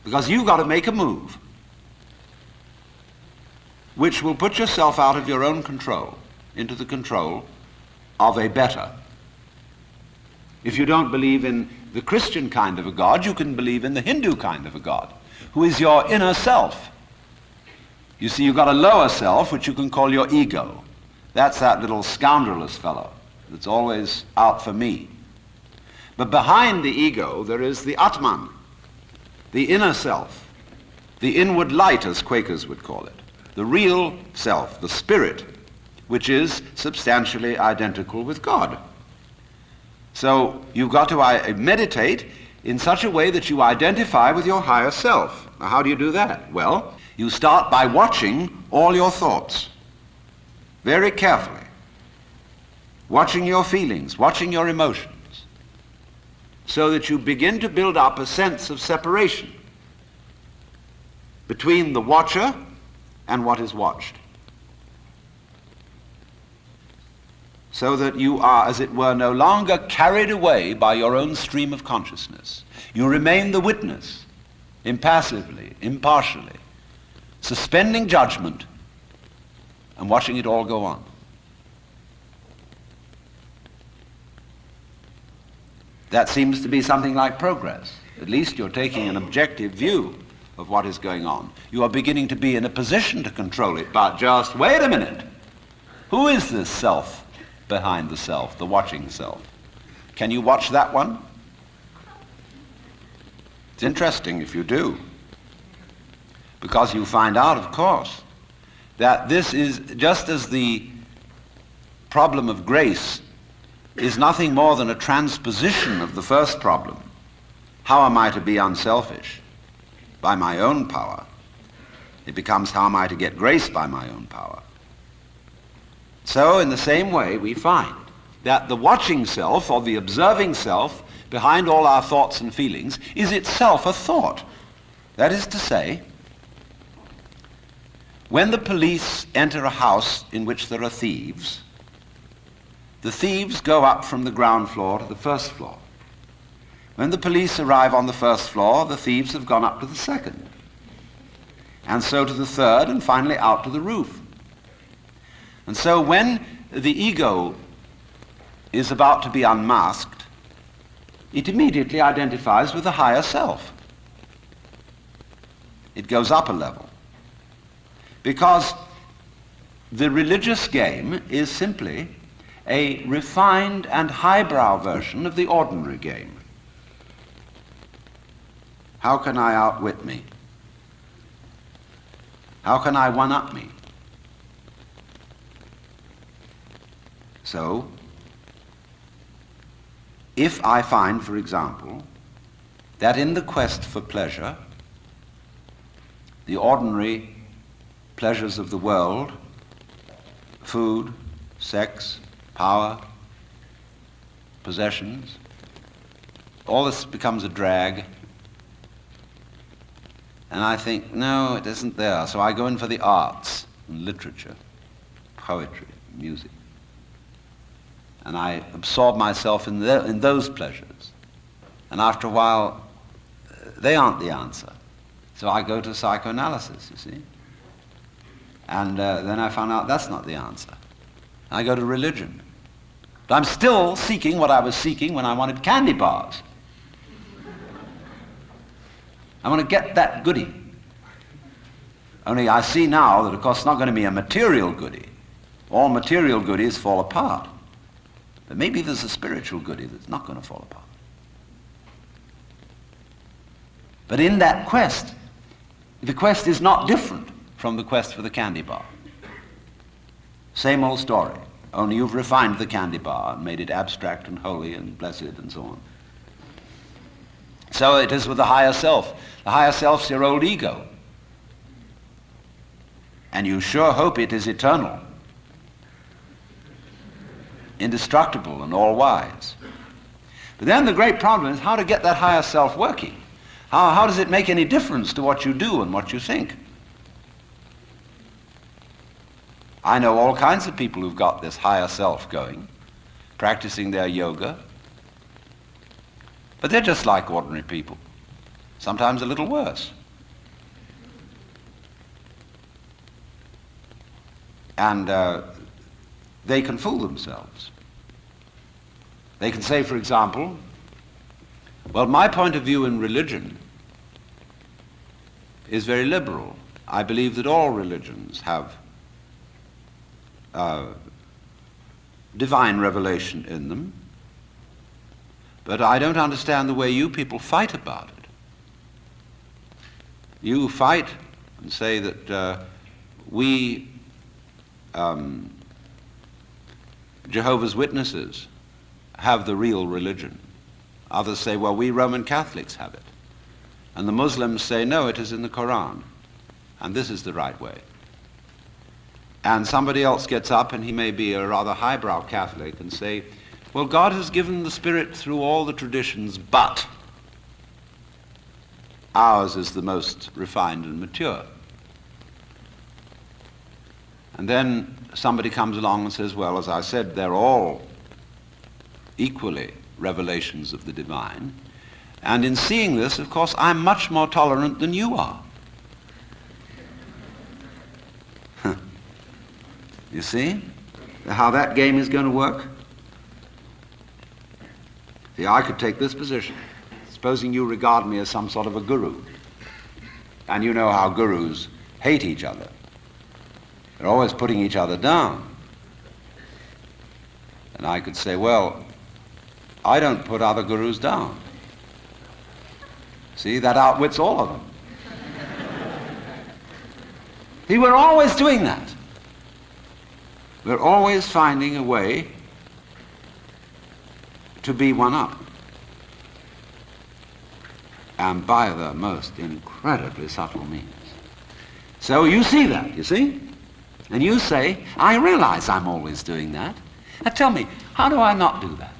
Because you've got to make a move which will put yourself out of your own control into the control of a better. If you don't believe in the Christian kind of a God, you can believe in the Hindu kind of a God, who is your inner self. You see, you've got a lower self, which you can call your ego. That's that little scoundrelous fellow that's always out for me. But behind the ego, there is the Atman, the inner self, the inward light, as Quakers would call it, the real self, the spirit, which is substantially identical with God. So you've got to meditate in such a way that you identify with your higher self. Now, how do you do that? Well, you start by watching all your thoughts very carefully, watching your feelings, watching your emotions, so that you begin to build up a sense of separation between the watcher and what is watched, so that you are, as it were, no longer carried away by your own stream of consciousness. You remain the witness, impassively, impartially, suspending judgment and watching it all go on. That seems to be something like progress. At least you're taking an objective view of what is going on. You are beginning to be in a position to control it, but just wait a minute. Who is this self behind the self, the watching self? Can you watch that one? It's interesting if you do, because you find out, of course, that this is just as the problem of grace is nothing more than a transposition of the first problem. How am I to be unselfish? By my own power. It becomes, how am I to get grace by my own power? So in the same way, we find that the watching self, or the observing self, behind all our thoughts and feelings, is itself a thought. That is to say, when the police enter a house in which there are thieves, the thieves go up from the ground floor to the first floor. When the police arrive on the first floor, the thieves have gone up to the second, and so to the third, and finally out to the roof. And so when the ego is about to be unmasked, it immediately identifies with the higher self. It goes up a level. Because the religious game is simply a refined and highbrow version of the ordinary game. How can I outwit me? How can I one-up me? So, if I find, for example, that in the quest for pleasure, the ordinary pleasures of the world, food, sex, power, possessions, all this becomes a drag, and I think, no, it isn't there. So I go in for the arts, and literature, poetry, music. And I absorb myself in those pleasures. And after a while, they aren't the answer. So I go to psychoanalysis, you see. And then I found out that's not the answer. I go to religion. But I'm still seeking what I was seeking when I wanted candy bars. I want to get that goodie. Only I see now that, of course, it's not going to be a material goodie. All material goodies fall apart. But maybe there's a spiritual goodie that's not going to fall apart. But in that quest, the quest is not different from the quest for the candy bar. Same old story, only you've refined the candy bar and made it abstract and holy and blessed and so on. So it is with the higher self. The higher self's your old ego. And you sure hope it is eternal, indestructible and all-wise. But then the great problem is how to get that higher self working. How does it make any difference to what you do and what you think? I know all kinds of people who've got this higher self going, practicing their yoga, but they're just like ordinary people. sometimes a little worse. And they can fool themselves. They can say, for example, well, my point of view in religion is very liberal. I believe that all religions have divine revelation in them, but I don't understand the way you people fight about it. You fight and say that we Jehovah's Witnesses have the real religion. Others say, well, we Roman Catholics have it. And the Muslims say, no, it is in the Quran, and this is the right way. And somebody else gets up, and he may be a rather highbrow Catholic, and say, well, God has given the Spirit through all the traditions, but ours is the most refined and mature. And then somebody comes along and says, well, as I said, they're all equally revelations of the divine. And in seeing this, of course, I'm much more tolerant than you are. You see how that game is going to work? See, I could take this position. Supposing you regard me as some sort of a guru. And you know how gurus hate each other. They're always putting each other down. And I could say, well, I don't put other gurus down. See, that outwits all of them. See, we're always doing that. We're always finding a way to be one up. And by the most incredibly subtle means. So you see that, you see? And you say, I realize I'm always doing that. Now tell me, how do I not do that?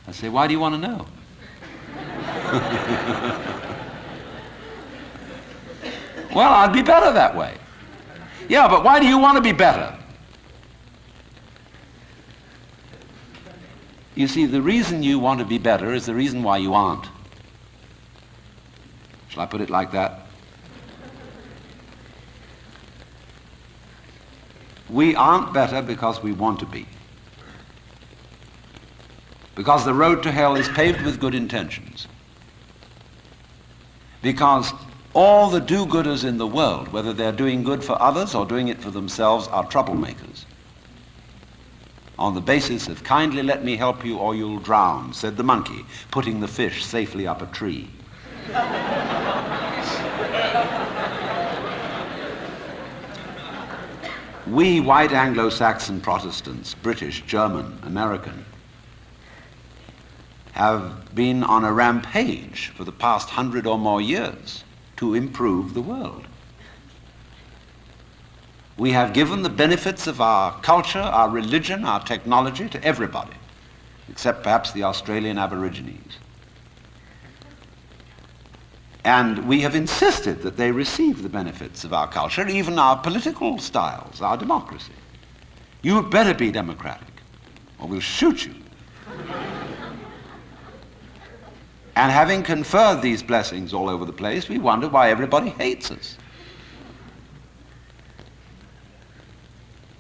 I say, why do you want to know? Well, I'd be better that way. Yeah, but why do you want to be better? You see, the reason you want to be better is the reason why you aren't. Shall I put it like that? We aren't better because we want to be. Because the road to hell is paved with good intentions. Because all the do-gooders in the world, whether they're doing good for others or doing it for themselves, are troublemakers. On the basis of kindly let me help you or you'll drown, said the monkey, putting the fish safely up a tree. We white Anglo-Saxon Protestants, British, German, American, have been on a rampage for the past 100 or more years to improve the world. We have given the benefits of our culture, our religion, our technology to everybody, except perhaps the Australian Aborigines. And we have insisted that they receive the benefits of our culture, even our political styles, our democracy. You had better be democratic, or we'll shoot you. And having conferred these blessings all over the place, we wonder why everybody hates us.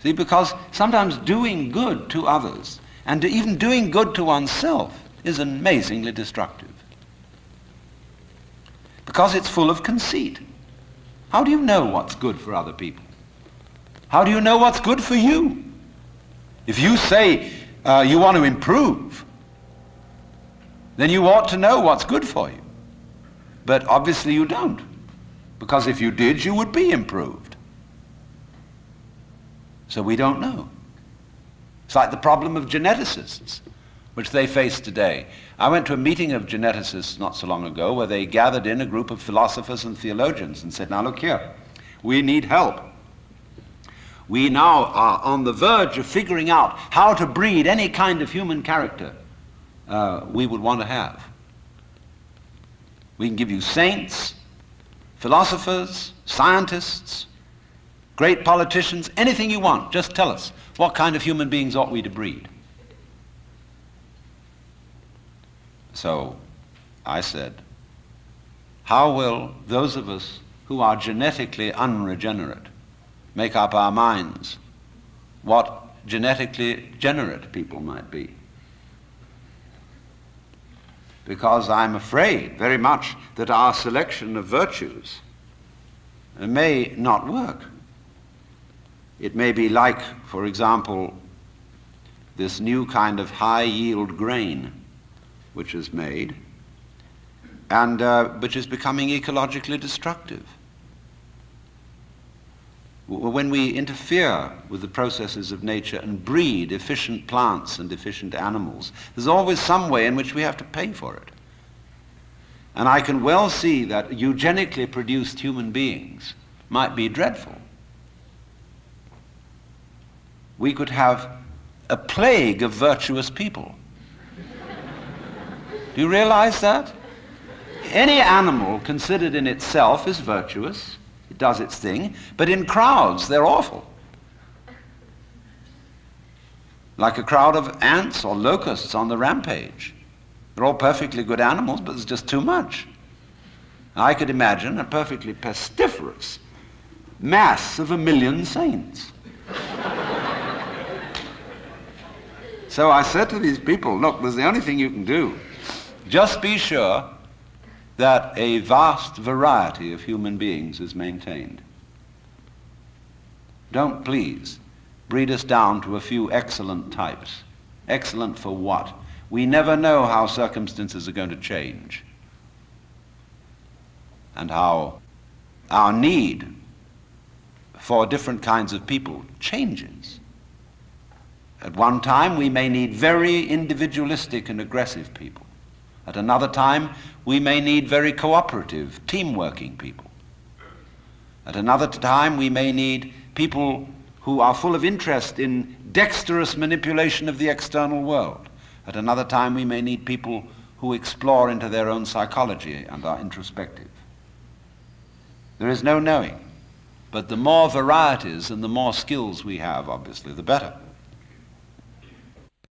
See, because sometimes doing good to others, and even doing good to oneself, is amazingly destructive. Because it's full of conceit. How do you know what's good for other people? How do you know what's good for you? If you say you want to improve, then you ought to know what's good for you. But obviously you don't. Because if you did, you would be improved. So we don't know. It's like the problem of geneticists, which they face today. I went to a meeting of geneticists not so long ago where they gathered in a group of philosophers and theologians and said, now look here, we need help. We now are on the verge of figuring out how to breed any kind of human character we would want to have. We can give you saints, philosophers, scientists, great politicians, anything you want. Just tell us, what kind of human beings ought we to breed? So I said, how will those of us who are genetically unregenerate make up our minds what genetically generate people might be? Because I'm afraid very much that our selection of virtues may not work. It may be like, for example, this new kind of high-yield grain which is made and which is becoming ecologically destructive. When we interfere with the processes of nature and breed efficient plants and efficient animals, there's always some way in which we have to pay for it. And I can well see that eugenically produced human beings might be dreadful. We could have a plague of virtuous people. Do you realize that? Any animal considered in itself is virtuous. It does its thing, but in crowds they're awful. Like a crowd of ants or locusts on the rampage. They're all perfectly good animals, but there's just too much. I could imagine a perfectly pestiferous mass of 1,000,000 saints. So I said to these people, look, there's the only thing you can do. Just be sure that a vast variety of human beings is maintained. Don't please breed us down to a few excellent types. Excellent for what? We never know how circumstances are going to change and how our need for different kinds of people changes. At one time, we may need very individualistic and aggressive people. At another time, we may need very cooperative, team-working people. At another time, we may need people who are full of interest in dexterous manipulation of the external world. At another time, we may need people who explore into their own psychology and are introspective. There is no knowing, but the more varieties and the more skills we have, obviously, the better.